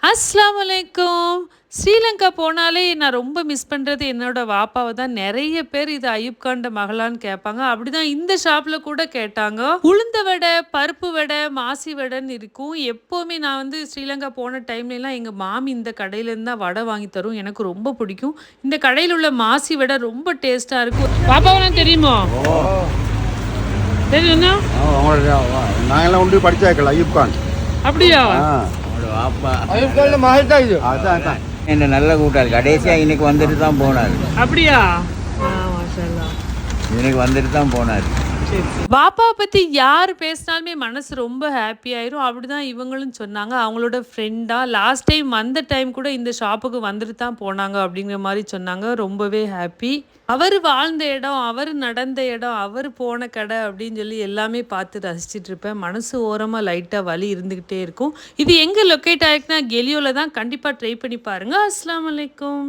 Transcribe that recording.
அஸ்ஸலாமு அலைக்கும். ஸ்ரீலங்கா போனாலே நான் ரொம்ப மிஸ் பண்றது என்னோட வாப்பாவ தான். நெறைய பேர் இது அய்யூப் கான்ட மகளான்னு கேட்பாங்க. அப்படிதான் இந்த ஷாப்ல கூட கேட்டாங்க. உளுந்த வடை, பருப்பு வடை, மாசி வடைன்னு இருக்கும். எப்பவுமே நான் ஸ்ரீலங்கா போன டைம்லலாம் எங்க மாமி இந்த கடையிலேருந்து தான் வடை வாங்கி தரும். எனக்கு ரொம்ப பிடிக்கும். இந்த கடையில உள்ள மாசி வடை ரொம்ப டேஸ்ட்டா இருக்கும். பாப்பாவெல்லாம் தெரியுமா? தெரியும்னா? நாங்கெல்லாம் உண்டு படிச்சாக்கல அய்யூப் கான். அப்படியா? என்ன நல்ல கூட்டாளி கடைசியா இன்னைக்கு வந்துட்டு தான் போனாரு. அப்படியா? இன்னைக்கு வந்துட்டு தான் போனாரு. பாப்பாவை பற்றி யார் பேசினாலுமே மனசு ரொம்ப ஹாப்பி ஆயிரும். அப்படிதான் இவங்களும் சொன்னாங்க. அவங்களோட ஃப்ரெண்டாக லாஸ்ட் டைம் வந்த டைம் கூட இந்த ஷாப்புக்கு வந்துட்டு தான் போனாங்க அப்படிங்கிற மாதிரி சொன்னாங்க. ரொம்பவே ஹாப்பி. அவர் வாழ்ந்த இடம், அவர் நடந்த இடம், அவர் போன கடை அப்படின்னு சொல்லி எல்லாமே பார்த்து ரசிச்சுட்டு இருப்பேன். மனசு ஓரமாக லைட்டாக வலி இருந்துக்கிட்டே இருக்கும். இது எங்கே லொக்கேட் ஆகிருக்குன்னா கெலியோவில் தான். கண்டிப்பாக ட்ரை பண்ணி பாருங்கள். அஸ்ஸலாமு அலைக்கும்.